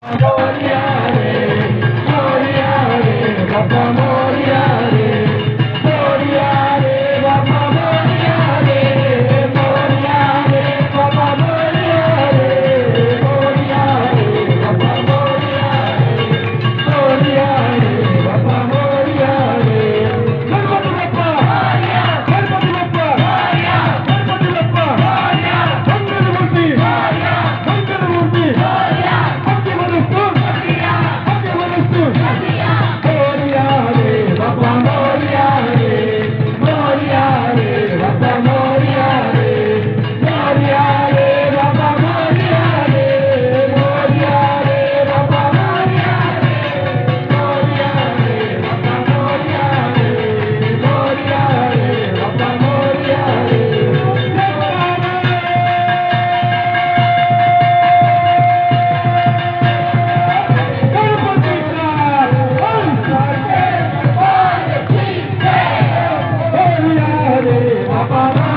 Moria re, Moria re, Baba Moria re, Moria re, Baba Moria re, Moria re, Baba Moria re, Moria re, Baba Moria re, Moria re, Baba Moria re. Ganpati Bappa, Ganpati Bappa, Ganpati Bappa, Mangalmurti, Mangalmurti. Baba